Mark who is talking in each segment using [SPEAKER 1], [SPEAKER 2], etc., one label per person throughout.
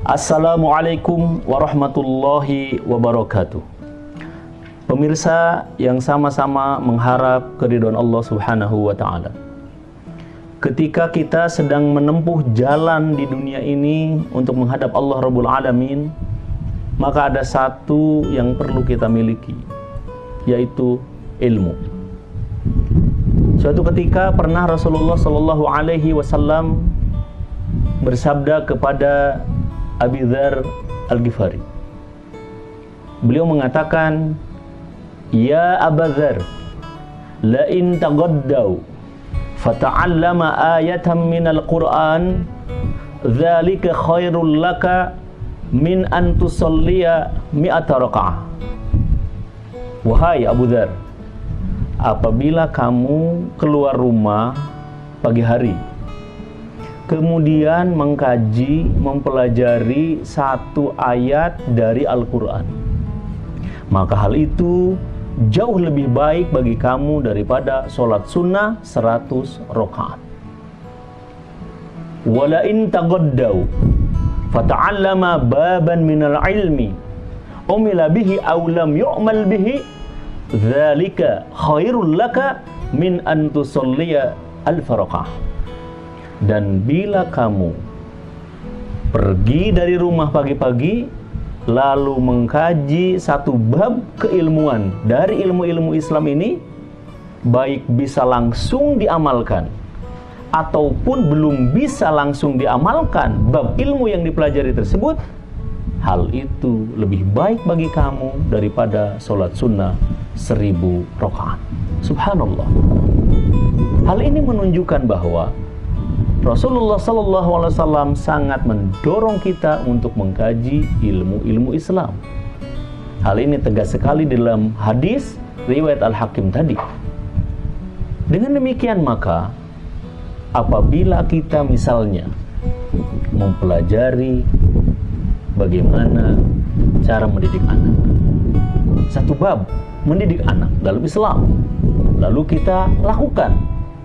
[SPEAKER 1] Assalamualaikum warahmatullahi wabarakatuh. Pemirsa yang sama-sama mengharap keridhaan Allah Subhanahu wa Ta'ala. Ketika kita sedang menempuh jalan di dunia ini untuk menghadap Allah Rabbul Alamin, maka ada satu yang perlu kita miliki, yaitu ilmu. Suatu ketika pernah Rasulullah Shallallahu Alaihi Wasallam bersabda kepada Abi Dzar Al-Ghifari. Beliau mengatakan, "Ya Aba Dzar, la in taghaddau fata'allama ayatan minal Qur'an, dzalika khairul laka min an tusalliya mi'ata raka'ah." Wahai Abu Dzar, apabila kamu keluar rumah pagi hari, kemudian mengkaji, mempelajari satu ayat dari Al-Quran, maka hal itu jauh lebih baik bagi kamu daripada sholat sunnah 100 rakaat. Wala in taghaddau fata'allama baban minal ilmi umila bihi aw lam yu'mal bihi, dzalika khairul laka min an tusalliya alf rakaah. Dan bila kamu pergi dari rumah pagi-pagi lalu mengkaji satu bab keilmuan dari ilmu-ilmu Islam ini, baik bisa langsung diamalkan ataupun belum bisa langsung diamalkan bab ilmu yang dipelajari tersebut, hal itu lebih baik bagi kamu daripada sholat sunnah 1000 rakaat. Subhanallah. Hal ini menunjukkan bahwa Rasulullah SAW sangat mendorong kita untuk mengkaji ilmu-ilmu Islam. Hal ini tegas sekali dalam hadis riwayat Al-Hakim tadi. Dengan demikian maka, apabila kita misalnya mempelajari bagaimana cara mendidik anak, satu bab mendidik anak dalam Islam, lalu kita lakukan,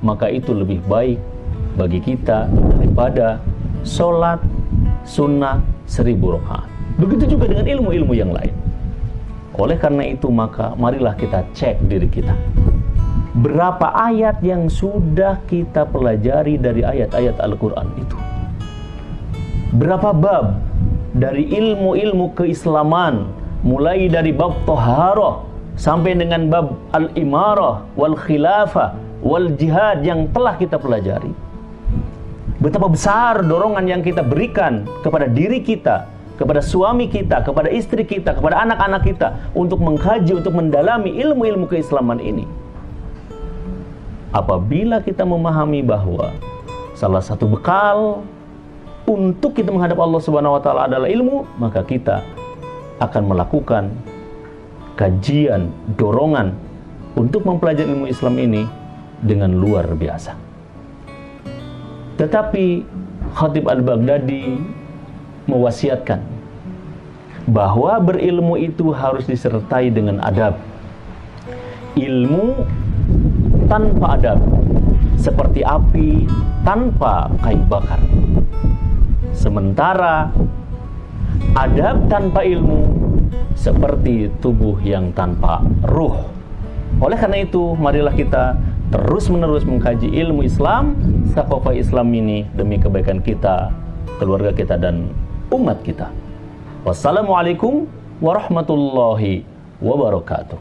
[SPEAKER 1] maka itu lebih baik bagi kita daripada sholat sunnah 1000 rakaat. Begitu juga dengan ilmu-ilmu yang lain. Oleh karena itu maka marilah kita cek diri kita. Berapa ayat yang sudah kita pelajari dari ayat-ayat Al-Quran itu? Berapa bab dari ilmu-ilmu keislaman, mulai dari bab Thaharah sampai dengan bab Al-Imarah wal Khilafah wal Jihad yang telah kita pelajari? Betapa besar dorongan yang kita berikan kepada diri kita, kepada suami kita, kepada istri kita, kepada anak-anak kita untuk mengkaji, untuk mendalami ilmu-ilmu keislaman ini. Apabila kita memahami bahwa salah satu bekal untuk kita menghadap Allah Subhanahu wa Ta'ala adalah ilmu, maka kita akan melakukan kajian, dorongan untuk mempelajari ilmu Islam ini dengan luar biasa. Tetapi Khatib Al-Baghdadi mewasiatkan bahwa berilmu itu harus disertai dengan adab. Ilmu tanpa adab seperti api tanpa kayu bakar. Sementara adab tanpa ilmu seperti tubuh yang tanpa ruh. Oleh karena itu, marilah kita terus-menerus mengkaji ilmu Islam, thaqafah Islam ini demi kebaikan kita, keluarga kita, dan umat kita. Wassalamualaikum warahmatullahi wabarakatuh.